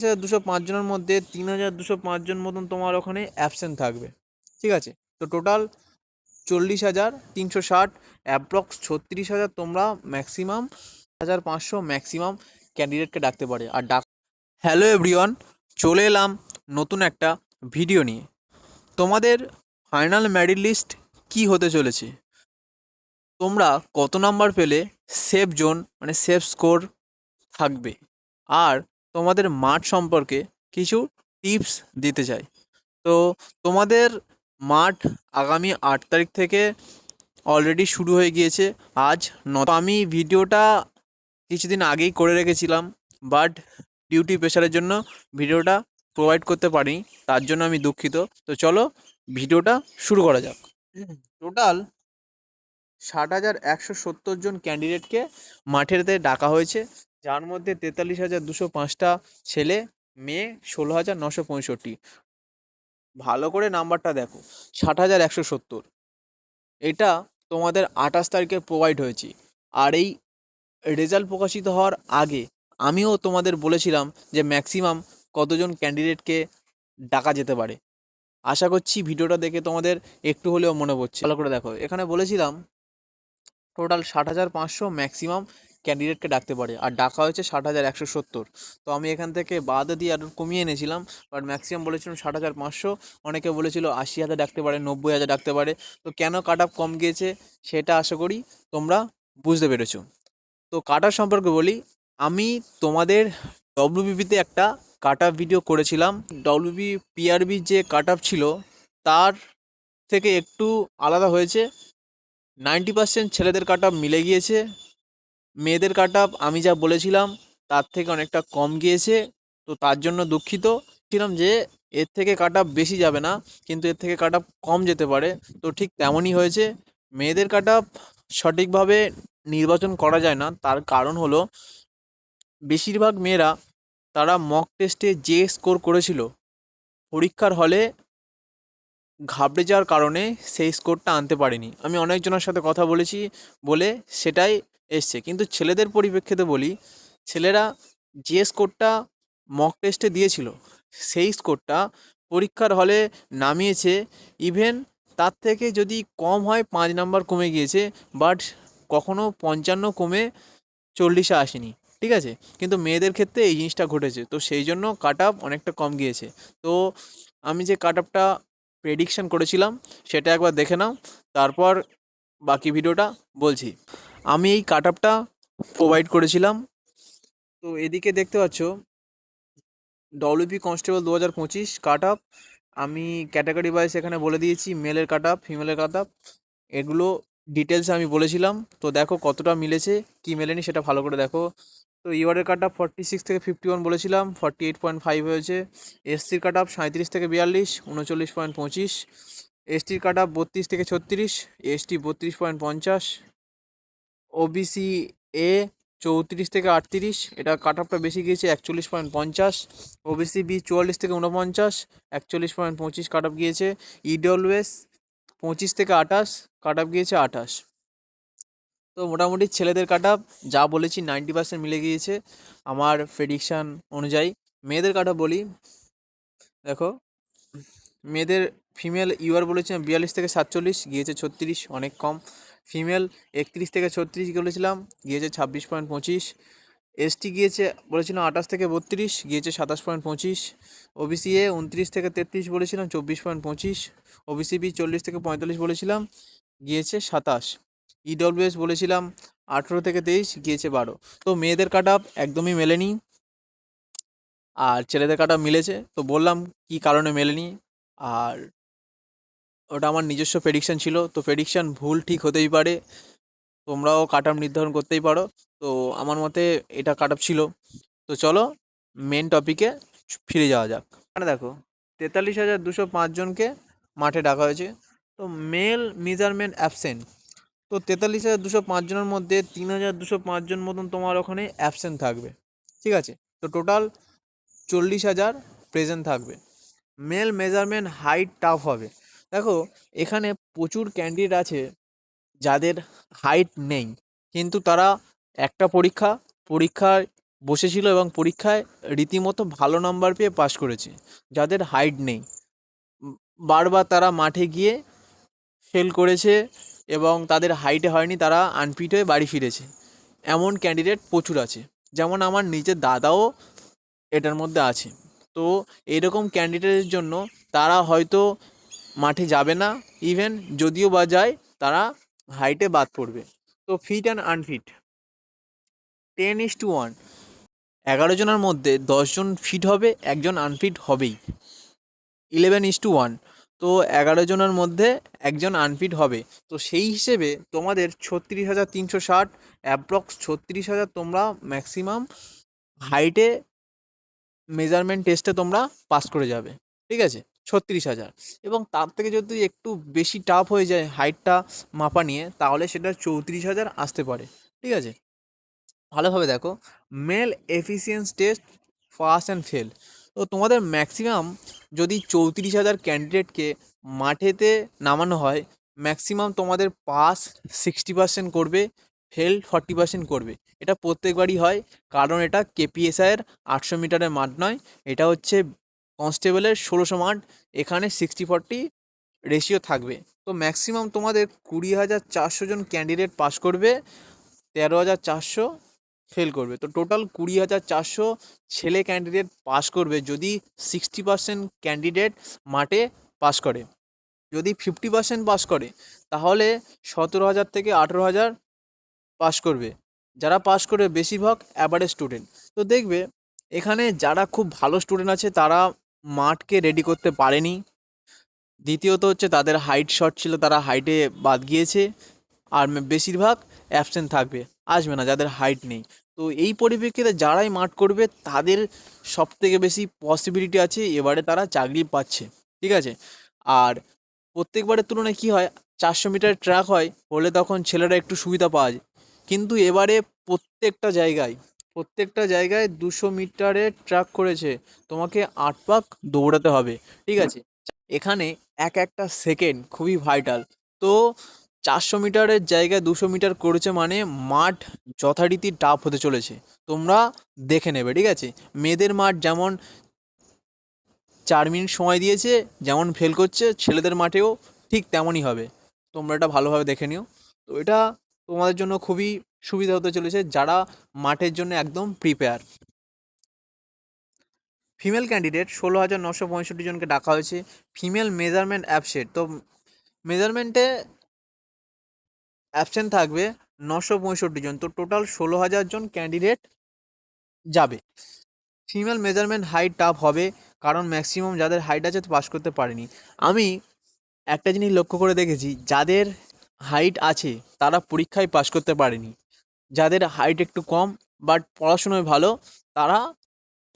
205 জনের মধ্যে 3205 জন মতন তোমার ওখানে অ্যাবসেন্ট থাকবে। ঠিক আছে, তো টোটাল 40,360, অ্যাপ্রক্স 36,000 তোমরা ম্যাক্সিমাম 1,500 ম্যাক্সিমাম ক্যান্ডিডেটকে ডাকতে পারে। আর হ্যালো এভরিওয়ান, চলে এলাম নতুন একটা ভিডিও নিয়ে। তোমাদের ফাইনাল মেরিট লিস্ট কী হতে চলেছে, তোমরা কত নাম্বার পেলে সেফ জোন মানে সেফ স্কোর থাকবে, আর তোমাদের মাঠ সম্পর্কে কিছু টিপস দিতে চাই। তো তোমাদের মাঠ আগামী 8 তারিখ থেকে অলরেডি শুরু হয়ে গিয়েছে। আজ আমি ভিডিওটা কিছুদিন আগেই করে রেখেছিলাম, বাট ডিউটি প্রেশারের জন্য ভিডিওটা প্রোভাইড করতে পারিনি, তার জন্য আমি দুঃখিত। তো চলো ভিডিওটা শুরু করা যাক। টোটাল 60,170 জন ক্যান্ডিডেটকে মাঠেতে ডাকা হয়েছে, যার মধ্যে 43,205টা ছেলে, মেয়ে 16,965। ভালো করে নাম্বারটা দেখো, 60,170, এটা তোমাদের 28 তারিখে প্রোভাইড হয়েছে। আর এই রেজাল্ট প্রকাশিত হওয়ার আগে আমিও তোমাদের বলেছিলাম যে ম্যাক্সিমাম কতজন ক্যান্ডিডেটকে ডাকা যেতে পারে। আশা করছি ভিডিওটা দেখে তোমাদের একটু হলেও মনে পড়ছে। ভালো করে দেখো, এখানে বলেছিলাম টোটাল 60,500 ম্যাক্সিমাম ক্যান্ডিডেটকে ডাকতে পারে, আর ডাকা হয়েছে 60,170। তো আমি এখান থেকে বাদ দিয়ে আরও কমিয়ে এনেছিলাম, বাট ম্যাক্সিমাম বলেছিলাম 60,500। অনেকে বলেছিল 80,000 ডাকতে পারে, 90,000 ডাকতে পারে। তো কেন কাট অফ কম গিয়েছে সেটা আশা করি তোমরা বুঝতে পেরেছো। তো কাট অফ সম্পর্কে বলি, আমি তোমাদের ডব্লিউবিপিতে একটা কাট অফ ভিডিও করেছিলাম। ডব্লিউবি পিআরবি যে কাট অফ ছিল তার থেকে একটু আলাদা হয়েছে। 90% ছেলেদের কাট অফ মিলে গিয়েছে, মেয়েদের কাট অফ আমি যা বলেছিলাম তার থেকে অনেকটা কম গিয়েছে। তো তার জন্য দুঃখিত ছিলাম যে এর থেকে কাট অফ বেশি যাবে না, কিন্তু এর থেকে কাট অফ কম যেতে পারে। তো ঠিক তেমনই হয়েছে। মেয়েদের কাট অফ সঠিকভাবে নির্বাচন করা যায় না, তার কারণ হলো বেশিরভাগ মেয়েরা তারা মক টেস্টে যে স্কোর করেছিল পরীক্ষার হলে ঘাবড়ে যাওয়ার কারণে সেই স্কোরটা আনতে পারেনি। আমি অনেকজনের সাথে কথা বলেছি বলে সেটাই এসছে। কিন্তু ছেলেদের পরিপ্রেক্ষিতে বলি, ছেলেরা যে স্কোরটা মক টেস্টে দিয়েছিল সেই স্কোরটা পরীক্ষার হলে নামিয়েছে। ইভেন তার থেকে যদি কম হয় 5 নাম্বার কমে গিয়েছে, বাট কখনো 55 কমে 40-এ আসেনি। ঠিক আছে, কিন্তু মেয়েদের ক্ষেত্রে এই জিনিসটা ঘটেছে, তো সেই জন্য কাট অফ অনেকটা কম গিয়েছে। তো আমি যে কাট অফটা প্রেডিকশান করেছিলাম সেটা একবার দেখে নাও, তারপর বাকি ভিডিওটা বলছি। আমি এই কাট অফটা প্রোভাইড করেছিলাম। তো এদিকে দেখতে পাচ্ছ ডব্লিউপি কনস্টেবল 2025 কাট অফ আমি ক্যাটাগরি ওয়াইজ এখানে বলে দিয়েছি, মেলের কাট অফ, ফিমেলের কাট অফ, এগুলো ডিটেলসে আমি বলেছিলাম। তো দেখো কতটা মিলেছে কি মেলেনি সেটা ভালো করে দেখো। তো ইউআরের কাট অফ 46 থেকে 51 বলেছিলাম, 48.5 হয়েছে। এসসির কাট অফ 37 থেকে 42, 39.25। এসটির কাট অফ 32 থেকে 36, এসটি 32.50। ওবিসি এ 34 থেকে 38, এটা কাট অফটা বেশি গিয়েছে, 41.50। ওবিসি বি 44 থেকে 49, 41.25 কাট অফ গিয়েছে। ইডব্লিউএস 25 থেকে 28, কাট অফ গিয়েছে 28। তো মোটামুটি ছেলেদের কাট অফ যা বলেছি 90% মিলে গিয়েছে আমার প্রেডিকশান অনুযায়ী। মেয়েদের কাট অফ বলি, দেখো মেয়েদের ফিমেল ইউআর বলেছিলাম 42 থেকে 47, গিয়েছে 36, অনেক কম। ফিমেল 31 থেকে 36 বলেছিলাম, গিয়েছে 26.25। এসটি গিয়েছে বলেছিলাম 28 থেকে 32, গিয়েছে 27.25। ওবিসি এ 29 থেকে 33 বলেছিলাম, 24.25। ওবিসি বি 40 থেকে 45 বলেছিলাম, গিয়েছে 27। ইডব্লিউএস বলেছিলাম 18 থেকে 23, গিয়েছে 12। তো মেয়েদের কাট অফ একদমই মেলেনি, আর ছেলেদের কাট অফ মিলেছে। তো বললাম কি কারণে মেলেনি, আর ওটা আমার নিজস্ব প্রেডিকশান ছিল। তো প্রেডিকশান ভুল ঠিক হতেই পারে, তোমরাও কাট অফ নির্ধারণ করতেই পারো। তো আমার মতে এটা কাট অফ ছিল। তো চলো মেন টপিকে ফিরে যাওয়া যাক। মানে দেখো 43,205 জনকে মাঠে ডাকা হয়েছে। তো মেল মেজারমেন্ট অ্যাবসেন্ট, তো 43,205 জনের মধ্যে 3,205 জন মতন তোমার ওখানে অ্যাবসেন্ট থাকবে। ঠিক আছে, তো টোটাল 40,000 প্রেজেন্ট থাকবে। মেল মেজারমেন্ট হাইট টাফ হবে। দেখো এখানে প্রচুর ক্যান্ডিডেট আছে যাদের হাইট নেই, কিন্তু তারা একটা পরীক্ষায় বসেছিল এবং পরীক্ষায় রীতিমতো ভালো নাম্বার পেয়ে পাশ করেছে। যাদের হাইট নেই, বারবার তারা মাঠে গিয়ে ফেল করেছে এবং তাদের হাইটে হয়নি, তারা আনফিট হয়ে বাড়ি ফিরেছে। এমন ক্যান্ডিডেট প্রচুর আছে, যেমন আমার নিজের দাদাও এটার মধ্যে আছে। তো এরকম ক্যান্ডিডেটের জন্য তারা হয়তো মাঠে যাবে না, ইভেন যদিও বা যায় তারা হাইটে বাদ পড়বে। তো ফিট অ্যান্ড আনফিট 10:1, 11 জনের মধ্যে 10জন ফিট হবে, একজন আনফিট হবেই। 11:1, তো 11 জনের মধ্যে একজন আনফিট হবে। তো সেই হিসেবে তোমাদের 36,360, অ্যাপ্রক্স 36,000 তোমরা ম্যাক্সিমাম হাইটে মেজারমেন্ট টেস্টে তোমরা পাস করে যাবে, ঠিক আছে? 36,000, এবং তার থেকে যদি একটু বেশি টাফ হয়ে যায় হাইটটা মাপা নিয়ে, তাহলে সেটা 34,000 আসতে পারে, ঠিক আছে? ভালোভাবে দেখো, male efficiency test, pass and fail. তো তোমাদের ম্যাক্সিমাম যদি 34,000 ক্যান্ডিডেটকে মাঠেতে নামানো হয়, ম্যাক্সিমাম তোমাদের পাস 60% করবে, ফেল 40% করবে। এটা প্রত্যেকবারই হয়, কারণ এটা কেপিএসআইয়ের 800 মিটারের মাঠ নয়, এটা হচ্ছে কনস্টেবলের 1600 মাঠ। এখানে 60-40 রেশিও থাকবে। তো ম্যাক্সিমাম তোমাদের 20,400 জন ক্যান্ডিডেট পাস করবে, 13,400 ফেল করবে। তো টোটাল 20,400 ছেলে ক্যান্ডিডেট পাস করবে যদি 60% ক্যান্ডিডেট মাঠে পাস করে। যদি 50% পাস করে, তাহলে 17,000 থেকে 18,000 পাস করবে। যারা পাস করবে বেশিরভাগ অ্যাভারেজ স্টুডেন্ট। তো দেখবে এখানে যারা খুব ভালো স্টুডেন্ট আছে তারা মাঠকে রেডি করতে পারেনি। দ্বিতীয়ত হচ্ছে তাদের হাইট শর্ট ছিল, তারা হাইটে বাদ গিয়েছে। আর বেশিরভাগ অ্যাবসেন্ট থাকবে, আসবে না যাদের হাইট নেই। তো এই পরিপ্রেক্ষিতে যারাই মাঠ করবে তাদের সবথেকে বেশি পসিবিলিটি আছে এবারে তারা চাকরি পাচ্ছে, ঠিক আছে? আর প্রত্যেকবারের তুলনায় কী হয়, 400 মিটার ট্র্যাক হয় হলে তখন ছেলেরা একটু সুবিধা পাওয়া যায়। কিন্তু এবারে প্রত্যেকটা জায়গায় 200 মিটারের ট্র্যাক করেছে, তোমাকে 8 পাক দৌড়াতে হবে, ঠিক আছে? এখানে এক একটা সেকেন্ড খুবই ভাইটাল। তো 400 মিটারের জায়গায় 200 মিটার করেছে মানে মাঠ যথারীতি টাফ হতে চলেছে। তোমরা দেখে নেবে, ঠিক আছে? মেয়েদের মাঠ যেমন 4 মিনিট সময় দিয়েছে, যেমন ফেল করছে, ছেলেদের মাঠেও ঠিক তেমনই হবে। তোমরা এটা ভালোভাবে দেখে নিও। তো এটা তোমাদের জন্য খুবই সুবিধা হতে চলেছে যারা মাঠের জন্য একদম প্রিপেয়ার। ফিমেল ক্যান্ডিডেট 16,965 জনকে ডাকা হয়েছে। ফিমেল মেজারমেন্ট অ্যাবসেট, তো মেজারমেন্টে অ্যাবসেন্ট থাকবে 965 জন। তো টোটাল 16,000 জন ক্যান্ডিডেট যাবে। ফিমেল মেজারমেন্ট হাইট টাফ হবে, কারণ ম্যাক্সিমাম যাদের হাইট আছে পাস করতে পারেনি। আমি একটা জিনিস লক্ষ্য করে দেখেছি, যাদের হাইট আছে তারা পরীক্ষায় পাস করতে পারেনি। যাদের হাইট একটু কম বাট পড়াশুনোয় ভালো, তারা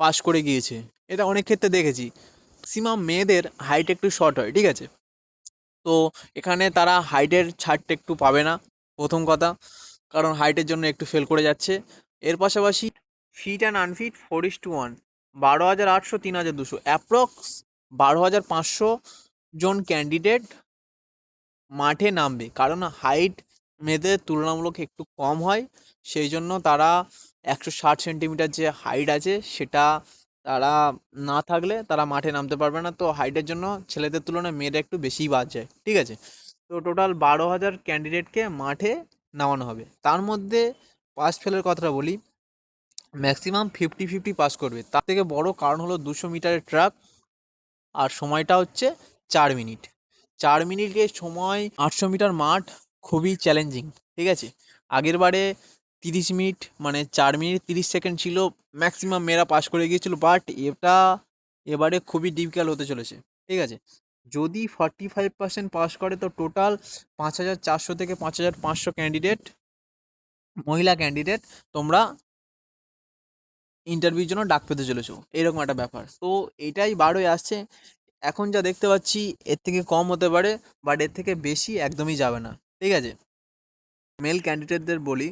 পাস করে গিয়েছে। এটা অনেক ক্ষেত্রে দেখেছি। ম্যাক্সিমাম মেয়েদের হাইট একটু শর্ট হয়, ঠিক আছে? তো এখানে তারা হাইটের ছাড়টা একটু পাবে না, প্রথম কথা, কারণ হাইটের জন্য একটু ফেল করে যাচ্ছে। এর পাশাপাশি ফিট অ্যান্ড আনফিট 4:1, 12,800, 3,200, অ্যাপ্রক্স 12,500 জন ক্যান্ডিডেট মাঠে নামবে, কারণ হাইট মেয়েদের তুলনামূলক একটু কম হয়। সেই জন্য তারা 160 সেন্টিমিটার যে হাইট আছে সেটা তারা না থাকলে তারা মাঠে নামতে পারবে না। তো হাইটের জন্য ছেলেদের তুলনায় মেয়েরা একটু বেশিই বাদ যায়, ঠিক আছে? তো টোটাল 12,000 ক্যান্ডিডেটকে মাঠে নামানো হবে। তার মধ্যে পাস ফেলের কথাটা বলি, ম্যাক্সিমাম 50-50 পাস করবে। তার থেকে বড় কারণ হলো 200 মিটারের ট্রাক, আর সময়টা হচ্ছে 4 মিনিট। 4 মিনিটের সময় 800 মিটার মাঠ খুবই চ্যালেঞ্জিং, ঠিক আছে? আগের বারে 30 মিনিট মানে 4 মিনিট 30 সেকেন্ড ছিল, ম্যাক্সিমাম মেয়েরা পাস করে গিয়েছিল। বাট এবারে খুবই ডিফিকাল্ট হতে চলেছে, ঠিক আছে? যদি 45% পাস করে তো টোটাল 5,400 থেকে 5,500 ক্যান্ডিডেট, মহিলা ক্যান্ডিডেট, তোমরা ইন্টারভিউর জন্য ডাক পেতে চলেছো, এরকম একটা ব্যাপার। তো এটাই বারোই আসছে। এখন যা দেখতে পাচ্ছি এর থেকে কম হতে পারে, বাট এর থেকে বেশি একদমই যাবে না, ঠিক আছে? মেল ক্যান্ডিডেটদের বলি,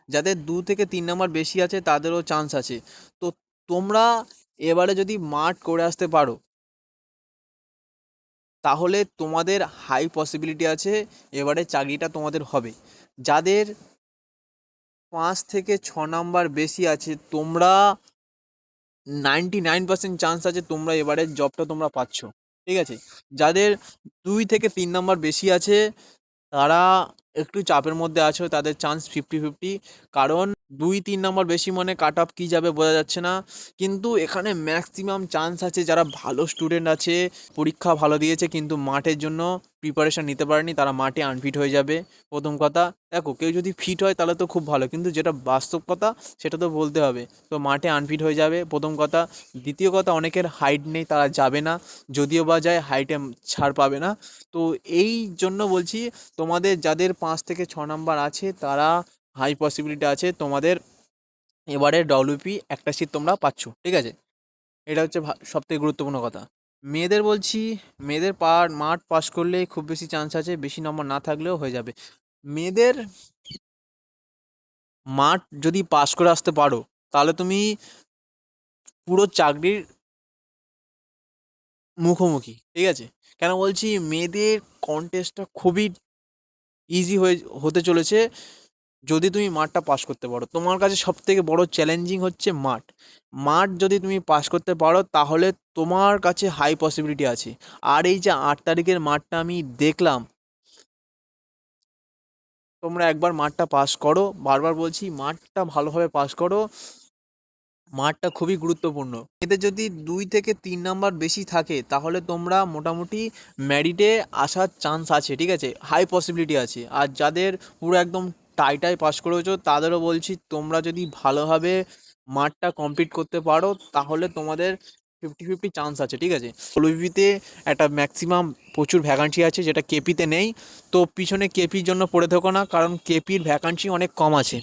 যাদের 2 থেকে 3 নম্বর বেশি আছে তাদেরও চান্স আছে। তো তোমরা এবারে যদি মাঠ করে আসতে পারো, তাহলে তোমাদের হাই পসিবিলিটি আছে এবারে চাকরিটা তোমাদের হবে। যাদের 5 থেকে 6 নাম্বার বেশি আছে, তোমরা 99% চান্স আছে তোমরা এবারে জবটা তোমরা পাচ্ছ। ঠিক আছে, যাদের 2 থেকে 3 নাম্বার বেশি আছে তারা একটু চাপের মধ্যে আছো, তাদের চান্স 50-50। কারণ 2-3 নাম্বার বেশি মানে কাট অফ কী যাবে বোঝা যাচ্ছে না, কিন্তু এখানে ম্যাক্সিমাম চান্স আছে যারা ভালো স্টুডেন্ট আছে, পরীক্ষা ভালো দিয়েছে কিন্তু মাঠের জন্য প্রিপারেশান নিতে পারেনি, তারা মাঠে আনফিট হয়ে যাবে। প্রথম কথা, দেখো কেউ যদি ফিট হয় তাহলে তো খুব ভালো, কিন্তু যেটা বাস্তব কথা সেটা তো বলতে হবে। তো মাঠে আনফিট হয়ে যাবে প্রথম কথা। দ্বিতীয় কথা, অনেকের হাইট নেই, তারা যাবে না, যদিও বা যায় হাইটে ছাড় পাবে না। তো এই জন্য বলছি, তোমাদের যাদের 5 থেকে 6 নাম্বার আছে তারা হাই পসিবিলিটি আছে তোমাদের এবারে ডব্লিউপি একটা সিট তোমরা পাচ্ছ। ঠিক আছে, এটা হচ্ছে সবথেকে গুরুত্বপূর্ণ কথা। মেয়েদের বলছি, মেয়েদের মাঠ পাস করলে খুব বেশি চান্স আছে, বেশি নম্বর না থাকলেও হয়ে যাবে। মেয়েদের মাঠ যদি পাস করে আসতে পারো তাহলে তুমি পুরো চাকরির মুখোমুখি। ঠিক আছে, কেন বলছি, মেয়েদের কন্টেস্টটা খুবই ইজি হতে চলেছে যদি তুমি মাঠটা পাস করতে পারো। তোমার কাছে সব থেকে বড় চ্যালেঞ্জিং হচ্ছে মাঠ। মাঠ যদি তুমি পাস করতে পারো তাহলে তোমার কাছে হাই পসিবিলিটি আছে। আর এই যে 8 তারিখের মাঠটা আমি দেখলাম, তোমরা একবার মাঠটা পাস করো, বারবার বলছি মাঠটা ভালোভাবে পাস করো, মাঠটা খুবই গুরুত্বপূর্ণ। এতে যদি 2 থেকে 3 নাম্বার বেশি থাকে তাহলে তোমরা মোটামুটি ম্যারিটে আসার চান্স আছে। ঠিক আছে, হাই পসিবিলিটি আছে। আর যাদের পুরো একদম টাইটাই পাস করেছো তাদেরও বলছি, তোমরা যদি ভালোভাবে মাঠটা কমপ্লিট করতে পারো তাহলে তোমাদের 50-50 চান্স আছে। ঠিক আছে, ওবিপিতে একটা ম্যাক্সিমাম প্রচুর ভ্যাকান্সি আছে যেটা কেপিতে নেই। তো পিছনে কেপির জন্য পড়ে থেকো না, কারণ কেপির ভ্যাকান্সি অনেক কম আছে,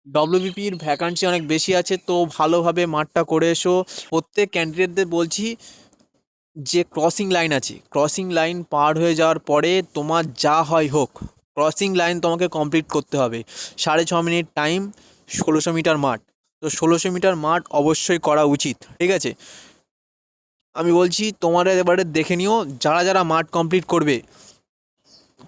ডব্লিউবিপির ভ্যাকান্সি অনেক বেশি আছে। তো ভালোভাবে মাঠটা করে এসো। প্রত্যেক ক্যান্ডিডেটদের বলছি, যে ক্রসিং লাইন আছে, ক্রসিং লাইন পার হয়ে যাওয়ার পরে তোমার যা হয় হোক, ক্রসিং লাইন তোমাকে কমপ্লিট করতে হবে। 6.5 মিনিট টাইম, 1600 মিটার মাঠ। তো 1600 মিটার মাঠ অবশ্যই করা উচিত। ঠিক আছে, আমি বলছি তোমাদের এবারে দেখে নিও, যারা যারা মাঠ কমপ্লিট করবে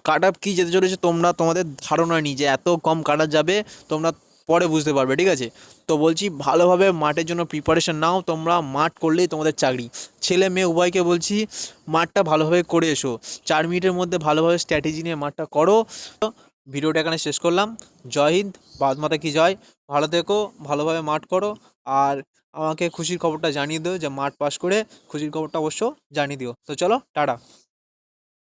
কাট আপ কী যেতে চলেছে তোমরা তোমাদের ধারণা নেই যে এত কম কাট আপ যাবে, তোমরা পরে বুঝতে পারবে। ঠিক আছে, তো বলছি ভালোভাবে মাঠের জন্য প্রিপারেশন নাও, তোমরা মাঠ করলেই তোমাদের চাকরি। ছেলে মেয়ে উভয়কে বলছি মাঠটা ভালোভাবে করে এসো, 4 মিনিটের মধ্যে ভালোভাবে স্ট্র্যাটেজি নিয়ে মাঠটা করো। ভিডিওটা এখানে শেষ করলাম। জয় হিন্দ, ভারত মাতা কি জয়। ভালো থেকো, ভালোভাবে মাঠ করো, আর আমাকে খুশির খবরটা জানিয়ে দিও যে মাঠ পাস করে খুশির খবরটা অবশ্য জানিয়ে দিও। তো চলো, টাটা।